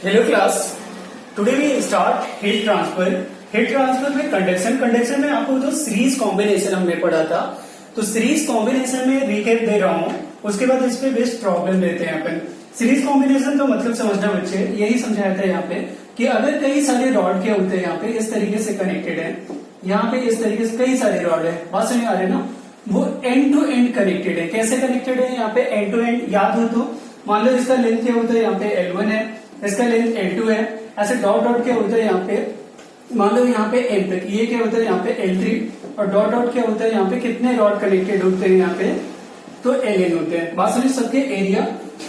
Hello class, today we start heat transfer. Heat transfer में conduction में आपको जो सीरीज कॉम्बिनेशन हमने पढ़ा था, तो सीरीज कॉम्बिनेशन में रिकेप दे रहा हूँ, उसके बाद इस पे बेस्ट प्रॉब्लम देते हैं अपन। सीरीज कॉम्बिनेशन का मतलब समझना बच्चे, यही समझाया था यहाँ पे कि अगर कई सारे रॉड क्या होते हैं यहाँ पे इस तरीके से कनेक्टेड है, यहाँ पे इस तरीके से कई सारे रॉड है, बात समझ आ रही है ना, वो एंड टू एंड कनेक्टेड है। कैसे कनेक्टेड है यहाँ पे एंड टू एंड, याद हो तो मान लो इसका लेंथ क्या होता है यहाँ पे L1 है, इसका लेंथ L2 है, ऐसे डॉट डॉट क्या होता है यहाँ पे, मान लो यहाँ पे M तक, ये क्या होता है यहाँ पे L3 और डॉट डॉट क्या होता है यहाँ पे, कितने रॉड कनेक्टेड होते हैं यहाँ पे, तो Ln होते हैं। बात समझ, सबके एरिया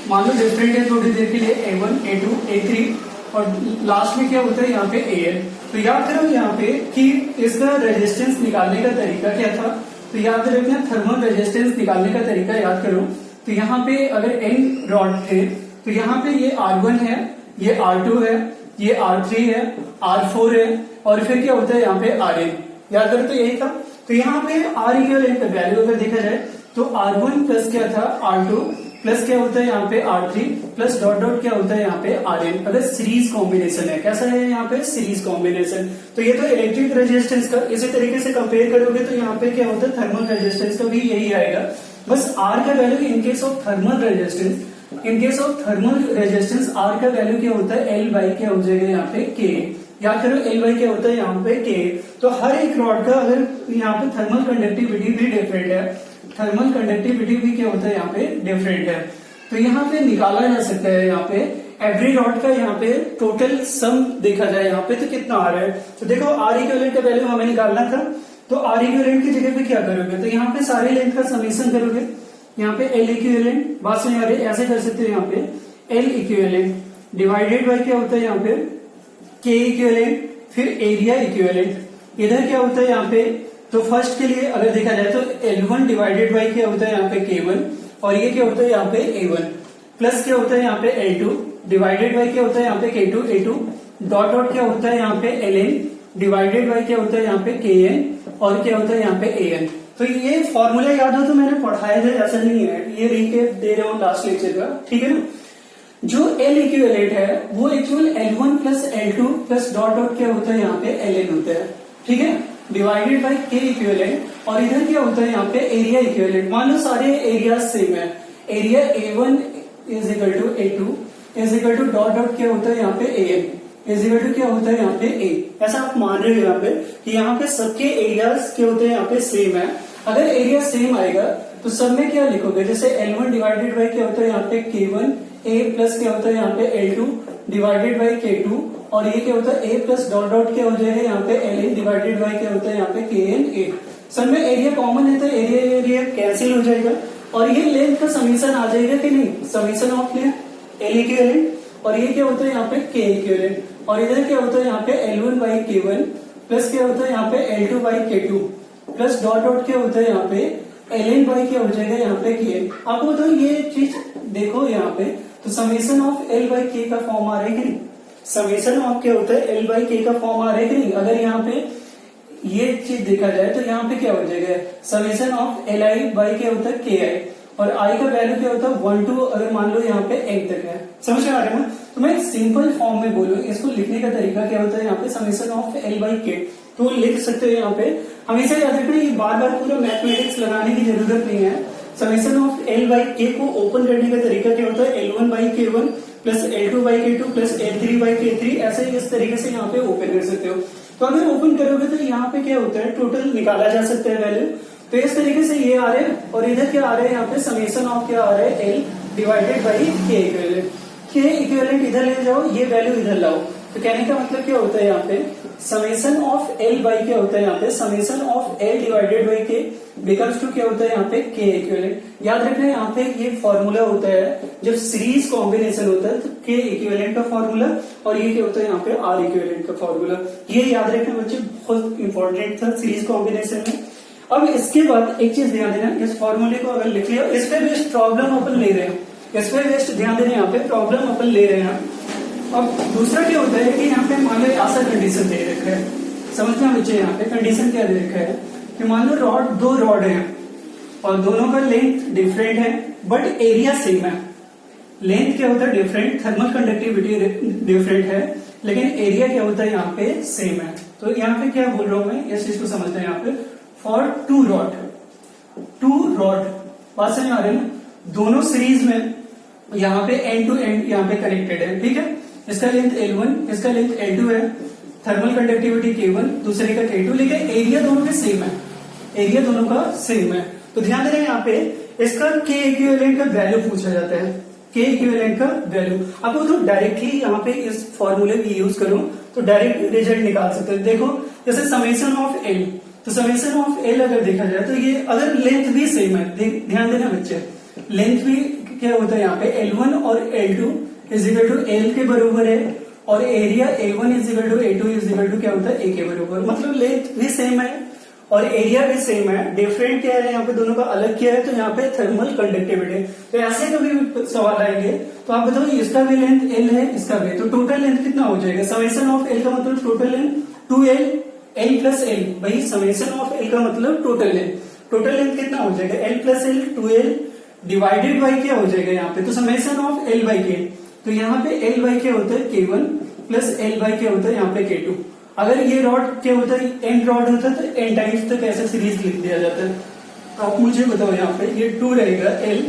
मान लो डिफरेंट है थोड़ी देर के लिए, A1 A2 A3 और लास्ट में क्या होता है यहाँ पे An। तो याद करो यहाँ पे कि इसका रेजिस्टेंस निकालने का तरीका क्या था, तो याद रखना थर्मल रेजिस्टेंस निकालने का तरीका याद करो। तो यहाँ पे अगर N रॉड थे तो यहाँ पे ये R1 है, ये R2 है, ये R3 है, R4 है और फिर क्या होता है यहाँ पे Rn। याद करो तो यही था। तो यहाँ पे R इक्वलेंट का वैल्यू अगर देखा जाए तो R1 प्लस क्या था R2 प्लस क्या होता है यहाँ पे R3 प्लस डॉट डॉट क्या होता है यहाँ पे Rn। अगर सीरीज कॉम्बिनेशन है, कैसा है यहाँ पे सीरीज कॉम्बिनेशन, तो ये तो इलेक्ट्रिक रेजिस्टेंस का इसी तरीके से कंपेयर करोगे तो यहाँ पे क्या होता है थर्मल रेजिस्टेंस का भी यही आएगा। बस R का value in case of thermal resistance, in case of thermal resistance R का वैल्यू क्या होता है L बाई क्या हो जाएगा यहाँ पे K। याद करो L बाई क्या होता है यहाँ पे K। तो हर एक रॉड का अगर यहाँ पे थर्मल कंडक्टिविटी भी डिफरेंट है, थर्मल कंडक्टिविटी भी क्या होता है यहाँ पे डिफरेंट है, तो यहाँ पे निकाला जा सकता है यहाँ पे एवरी रॉड का यहाँ पे टोटल सम देखा जाए यहाँ पे तो कितना आ रहा है। तो देखो R इक्विवेलेंट का वैल्यू हमें निकालना था, तो R इक्विवेलेंट की जगह पे क्या करोगे, तो यहाँ पे सारे लेंथ का समीशन करोगे, यहाँ पे L इक्विवेलेंट, बात समझ आ रही है, ऐसे कर सकते हो यहाँ पे L इक्विवेलेंट डिवाइडेड बाय क्या होता है यहाँ पे K इक्विवेलेंट, फिर एरिया इक्विवेलेंट। इधर क्या होता है यहाँ पे, तो फर्स्ट के लिए अगर देखा जाए तो L1 डिवाइडेड बाय क्या होता है यहाँ पे K1 और ये क्या होता है यहाँ पे A1 प्लस क्या होता है यहाँ पे L2 डिवाइडेड बाय क्या होता है यहाँ पे K2 A2 डॉट डॉट क्या होता है यहाँ पे Ln डिवाइडेड बाय क्या होता है यहाँ पे Kn और क्या होता है यहाँ पे An। तो ये फॉर्मूला याद हो तो मैंने पढ़ाया था, ऐसा नहीं है, ये रिकेप दे रहा हूँ लास्ट लेक्चर का, ठीक है ना। जो L इक्विवेलेंट है वो actual L1 plus L2 plus dot dot क्या होता है यहाँ पे Ln होता है, ठीक है, डिवाइडेड बाय K इक्विवेलेंट और इधर क्या होता है यहाँ पे एरिया इक्विवेलेंट। मान लो सारे एरिया सेम है, area A1 is equal to A2 is equal to dot dot क्या होता है यहाँ पे An इज इक्वल टू क्या होता है यहाँ पे A। ऐसा आप मान रहे हो यहाँ पे कि यहाँ पे सबके एरियाज क्या होते हैं यहाँ पे सेम है। अगर एरिया सेम आएगा तो सब में क्या लिखोगे, जैसे L1 डिवाइडेड बाय क्या होता है यहाँ पे K1 A प्लस क्या होता है यहाँ पे L2 डिवाइडेड बाय K2 और ये क्या होता है A प्लस डॉट डॉट क्या हो जाएगा यहाँ पे Ln डिवाइडेड बाय क्या होता है यहाँ पे Kn A। सब में एरिया कॉमन है तो एरिया एरिया कैंसिल हो जाएगा और ये लेंथ का समीशन आ जाएगा कि नहीं, summation of length L equivalent और ये क्या होता है यहाँ पे K इक्विवेलेंट और इधर क्या होता है यहाँ पे L1 बाई K1 प्लस क्या होता है यहाँ पे L2 by K2 plus dot dot क्या होता है यहाँ पे Ln बाई क्या हो जाएगा यहाँ पे Kn। आपको तो ये चीज देखो यहाँ पे, तो summation of L by K का फॉर्म आ रहा है कि नहीं, समीशन ऑफ क्या होता है L बाई K का फॉर्म आ रहा है कि नहीं। अगर यहाँ पे ये चीज देखा जाए तो यहाँ पे क्या हो जाएगा, समीशन ऑफ Li बाई क्या होता है Ki और I का वैल्यू क्या होता है 1 to अगर मान लो यहाँ पे n तक है, समझ में आ रहा है ना। तो मैं सिंपल फॉर्म में बोलूँ, इसको लिखने का तरीका क्या होता है यहाँ पे summation of L by K, तो लिख सकते हो यहाँ पे। हमेशा याद रखना ये बार बार पूरा मैथमेटिक्स लगाने की जरूरत नहीं है। Summation of L by K को ओपन करने का तरीका क्या होता है L1 by K1 plus L2 by K2 plus L3 by K3, ऐसे इस तरीके से यहाँ पे ओपन कर सकते हो। तो अगर ओपन करोगे तो यहाँ पे क्या होता है टोटल निकाला जा सकता है वैल्यू, तो इस तरीके से ये आ रहे हैं और इधर क्या आ रहा है यहाँ पे समीशन ऑफ क्या आ रहा है L divided by K equivalent. K equivalent इधर ले जाओ, ये वैल्यू इधर लाओ, तो कहने का मतलब क्या होता है यहाँ पे समीशन ऑफ L बाई क्या होता है यहाँ पे summation of L divided by K becomes to क्या होता है यहाँ पे K इक्विवेलेंट। याद रखना यहाँ पे ये फॉर्मूला होता है जब सीरीज कॉम्बिनेशन होता है तो K इक्विवेलेंट का फॉर्मूला और ये क्या होता है यहाँ पे R इक्विवेलेंट का फॉर्मूला। ये याद रखना बच्चे, बहुत इंपॉर्टेंट था सीरीज कॉम्बिनेशन में। अब इसके बाद एक चीज ध्यान देना, इस फॉर्मूले को अगर लिख लिया, इस पे बेस्ट प्रॉब्लम अपन ले रहे हैं, इस पे बेस्ट ध्यान देना, यहाँ पे प्रॉब्लम अपन ले रहे हैं। अब दूसरा क्या होता है कि यहाँ पे मान लो ऐसा कंडीशन दे रखा है, समझना बच्चे यहाँ पे कंडीशन क्या दे रखा है कि मान लो दो रॉड है और दोनों का लेंथ डिफरेंट है बट एरिया सेम है, लेंथ क्या होता है डिफरेंट, थर्मल कंडक्टिविटी डिफरेंट है, लेकिन एरिया क्या होता है यहाँ पे सेम है। तो यहाँ पे क्या बोल रहा हूं मैं, इस चीज को समझते हैं। यहाँ पे फॉर टू रॉड बात समझ आ रही है ना, दोनों सीरीज में यहाँ पे एंड टू एंड यहाँ पे कनेक्टेड है, ठीक है। इसका लेंथ L1, इसका लेंथ L2 है, थर्मल कंडक्टिविटी K1, दूसरे का K2, लेकिन एरिया दोनों का सेम है, एरिया दोनों का सेम है। तो ध्यान देना यहाँ पे इसका K इक्विवेलेंट का वैल्यू पूछा जाता है, K इक्विवेलेंट का वैल्यू। आपको तो डायरेक्टली यहाँ पे इस फॉर्मूले की यूज करूं तो डायरेक्ट रिजल्ट निकाल सकते हैं। देखो जैसे समेशन ऑफ L, तो समेशन ऑफ L अगर देखा जाए तो ये अगर लेंथ भी सेम है, ध्यान देना बच्चे, लेंथ भी क्या होता है यहाँ पे L1 और L2 is equal to L के बराबर है, और area A1 is equal to A2 is equal to क्या होता है A के बराबर। मतलब लेंथ भी सेम है और एरिया भी सेम है, डिफरेंट क्या है यहाँ पे दोनों का अलग क्या है, तो यहाँ पे थर्मल कंडक्टिविटी। तो ऐसे कभी भी सवाल आएंगे तो आप बताओ इसका भी लेंथ L है, इसका भी, तो टोटल लेंथ कितना हो जाएगा। समेशन ऑफ L का मतलब total length 2L, L plus L, भाई समेशन ऑफ L का मतलब टोटल लेंथ, टोटल लेंथ कितना हो जाएगा L plus L 2L divided by क्या हो जाएगा यहाँ पे, तो summation of L by K, तो यहाँ पे L बाई क्या होता है K1 प्लस L बाई क्या होता है यहाँ पे K2। अगर ये रॉड क्या होता है एन रॉड होता है तो एन टाइम्स तक ऐसे सीरीज लिख दिया जाता है। आप मुझे बताओ यहाँ पे ये 2 रहेगा L,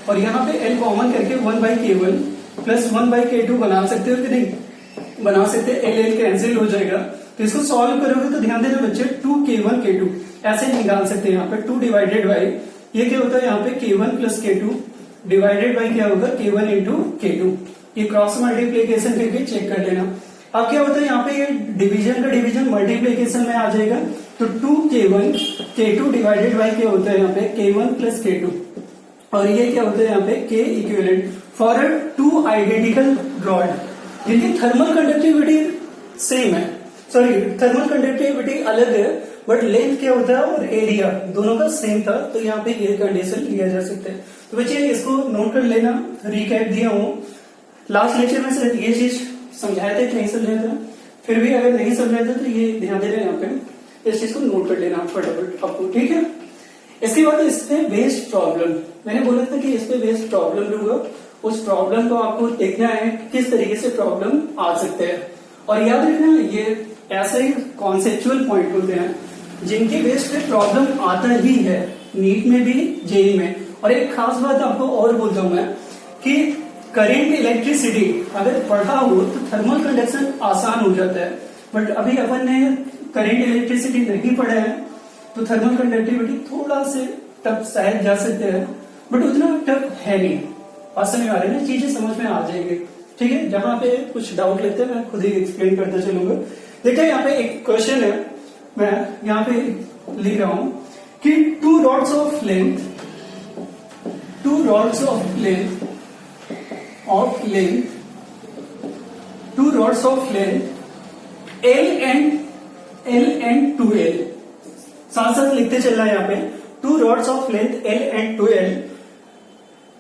और यहाँ पे L कॉमन करके 1 by K1 plus 1 by K2 बना सकते हो कि नहीं, बना सकते हैं। L कैंसिल हो जाएगा, तो इसको सॉल्व करोगे तो ध्यान देना बच्चे 2K1 K2 ऐसे निकाल सकते हैं। यहाँ पे 2 डिवाइडेड बाई ये क्या होता है यहाँ पे K1 plus K2 divided by क्या होगा K1 इंटू K2। ये क्रॉस मल्टीप्लीकेशन करके चेक कर लेना। अब क्या होता है यहाँ पे ये डिवीजन का डिवीजन मल्टीप्लीकेशन में आ जाएगा, तो 2K1 K2 डिवाइडेड बाई क्या होता है यहाँ पे K1 प्लस K2, और ये क्या होता है यहाँ पे K equivalent for two identical rod जिनकी थर्मल कंडक्टिविटी सेम है, सॉरी थर्मल कंडक्टिविटी अलग है बट लेंथ क्या होता है और एरिया दोनों का सेम था, तो यहाँ पे ये कंडीशन लिया जा सकता है। तो बच्चे इसको नोट कर लेना, रिकैप दिया हूँ लास्ट लेक्चर में से ये चीज समझाया था कि नहीं समझाया था, फिर भी अगर नहीं समझाया था तो ये ध्यान दे रहे हैं यहाँ पे, इस चीज को नोट कर लेना फटाफट आपको, ठीक है। इसके बाद इस पे बेस्ड प्रॉब्लम, मैंने बोला था कि इस पे बेस्ड प्रॉब्लम लूंगा, उस प्रॉब्लम को आपको देखना है किस तरीके से प्रॉब्लम आ सकते हैं। और याद रखना ये ऐसे कॉन्सेप्चुअल पॉइंट होते हैं जिनके बेस पे प्रॉब्लम आता ही है, नीट में भी जेई में। और एक खास बात आपको और बोलता हूं मैं कि करंट इलेक्ट्रिसिटी अगर पढ़ा हो तो थर्मल कंडक्शन आसान हो जाता है, बट अभी अपन ने करंट इलेक्ट्रिसिटी नहीं पढ़ा है तो थर्मल कंडक्टिविटी थोड़ा से टफ शायद जा सकते हैं, बट उतना टफ है नहीं। बात समझ आ रही है ना, चीजें समझ में आ जाएंगे, ठीक है। जहां पे कुछ डाउट लगता है मैं खुद ही एक्सप्लेन करता चलूंगा। देखिए यहाँ पे एक क्वेश्चन है, मैं यहाँ पे लिख रहा हूं कि two rods of length L and 2L, साथ साथ लिखते चल रहा है यहाँ पे, two rods of length L and 2L,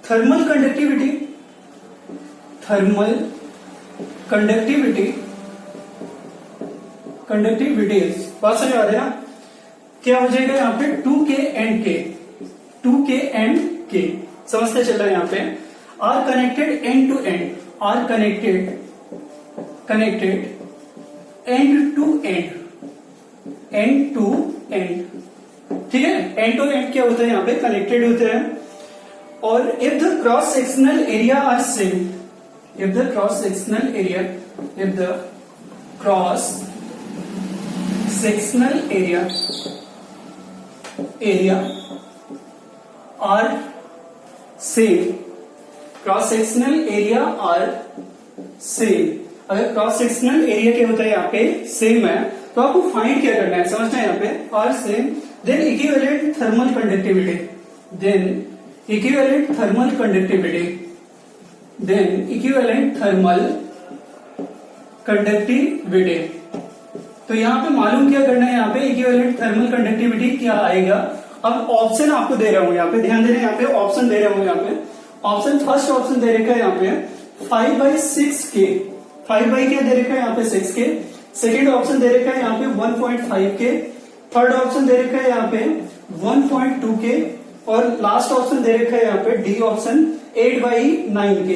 thermal conductivity बात समझ आ रही है ना, क्या हो जाएगा यहाँ पे 2K and K समझते चल रहा है यहाँ पे, are connected end to end, are connected end to end, ठीक है। एंड टू एंड क्या होता है यहाँ पे कनेक्टेड होते हैं, और if the cross sectional area are same, if the cross sectional area are same, cross sectional area are same, अगर क्रॉस सेक्शनल एरिया क्या होता है यहाँ पे सेम है तो आपको फाइंड क्या करना है, समझना है यहाँ पे are same, then equivalent thermal conductivity, तो यहाँ पे मालूम क्या करना है, यहाँ पे इक्विवेलेंट थर्मल कंडक्टिविटी क्या आएगा। अब ऑप्शन आपको दे रहा हूं, यहाँ पे ध्यान दे रहे हैं, यहाँ पे ऑप्शन दे रहा हूं, यहाँ पे ऑप्शन फर्स्ट ऑप्शन दे रखा है यहाँ पे 5/6K, 5 बाई क्या दे रखा है यहाँ पे 6K, सेकेंड ऑप्शन दे रखा है यहाँ पे 1.5K, थर्ड ऑप्शन दे रखा है यहाँ पे 1.2K, और लास्ट ऑप्शन दे रखा है यहाँ पे डी ऑप्शन 8/9K,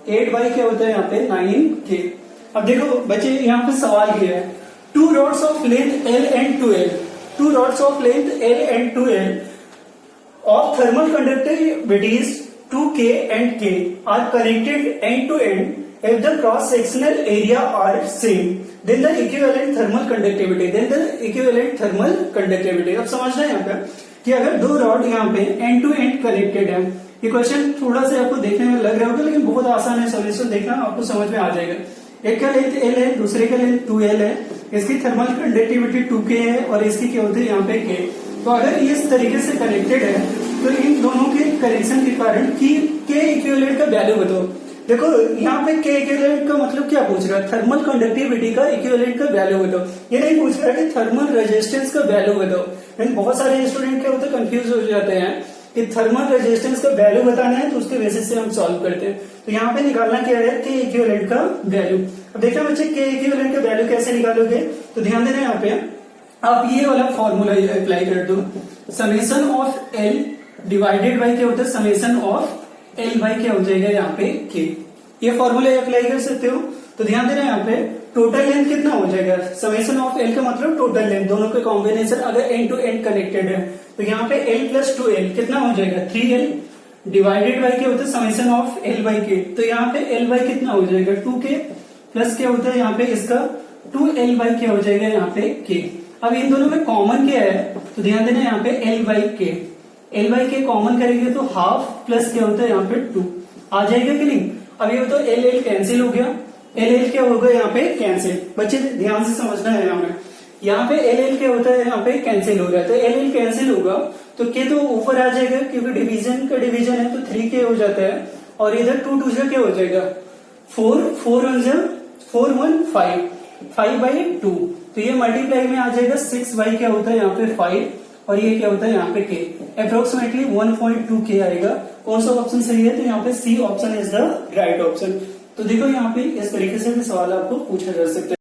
8y क्या होता है यहाँ पे 9k। अब देखो बच्चे यहाँ पे सवाल किया है, two rods of length L and 2L, two rods of length L and 2L of thermal conductivities 2k and k are connected end to end if the cross sectional area are same, then the equivalent thermal conductivity, then the equivalent thermal conductivity। अब समझना है यहाँ पे कि अगर दो rod यहाँ पे एंड टू एंड कनेक्टेड है, ये क्वेश्चन थोड़ा सा आपको देखने में लग रहा होगा लेकिन बहुत आसान है, सोल्यूशन देखना आपको समझ में आ जाएगा। एक का लेंथ L है, दूसरे का लेंथ 2L है, इसकी थर्मल कंडक्टिविटी 2k है और इसकी क्या होती है यहाँ पे k। तो अगर ये इस तरीके से कनेक्टेड है तो इन दोनों के कनेक्शन के कारण के इक्विवेलेंट का वैल्यू बताओ। देखो यहाँ पे के इक्विवेलेंट का मतलब क्या पूछ रहा है, थर्मल कंडक्टिविटी का इक्विवेलेंट का वैल्यू बताओ। ये नहीं पूछ रहा है कि थर्मल रेजिस्टेंस का वैल्यू बताओ। लेकिन बहुत सारे स्टूडेंट क्या होते हैं, कंफ्यूज हो जाते हैं कि थर्मल रेजिस्टेंस का वैल्यू बताना है तो उसके बेसिस से हम सॉल्व करते हैं। तो यहाँ पे निकालना क्या है, के इक्विवेलेंट का वैल्यू। अब देखना बच्चे के इक्विवेलेंट का वैल्यू कैसे निकालोगे, तो ध्यान देना यहाँ पे आप ये वाला फॉर्मूला अप्लाई कर दो, summation of L divided by क्या होता है समेशन ऑफ एल बाई क्या हो जाएगा यहाँ पे के। ये फॉर्मूला अप्लाई कर सकते हो। तो ध्यान देना यहाँ पे टोटल लेंथ कितना हो जाएगा, समेशन ऑफ एल का मतलब टोटल लेंथ, दोनों के कॉम्बिनेशन अगर एंड टू एंड कनेक्टेड है तो यहाँ पे एल प्लस 2l कितना हो जाएगा 3l डिवाइडेड बाई क्या होता है समेशन ऑफ एल बाई के। तो यहाँ पे एल बाई कितना हो जाएगा 2k प्लस क्या होता है यहाँ पे इसका 2l बाई क्या हो जाएगा यहाँ पे k। अब इन दोनों में कॉमन क्या है, तो ध्यान देना यहाँ पे l बाई के, एल बाई के कॉमन करेंगे तो हाफ प्लस क्या होता है यहाँ पे 2 आ जाएगा कि नहीं। अब ये तो एल एल कैंसिल हो गया, एल एल क्या होगा यहाँ पे कैंसिल। बच्चे ध्यान से समझना है यहाँ पे एल एल क्या होता है यहाँ पे कैंसिल हो गया, तो एल एल कैंसिल होगा तो के तो ऊपर आ जाएगा क्योंकि डिवीजन का डिवीजन है तो 3k हो जाता है और इधर 2 2 क्या हो जाएगा 4 4 4 1 5 बाई 2। तो ये मल्टीप्लाई में आ जाएगा 6 बाई क्या होता है यहाँ पे 5 और ये क्या होता है यहाँ पे k, अप्रोक्सीमेटली 1.2k आएगा। कौन सा ऑप्शन सही है, तो यहाँ पे C option is the right option. तो देखो यहाँ पे इस तरीके से भी सवाल आपको पूछा जा सकता है।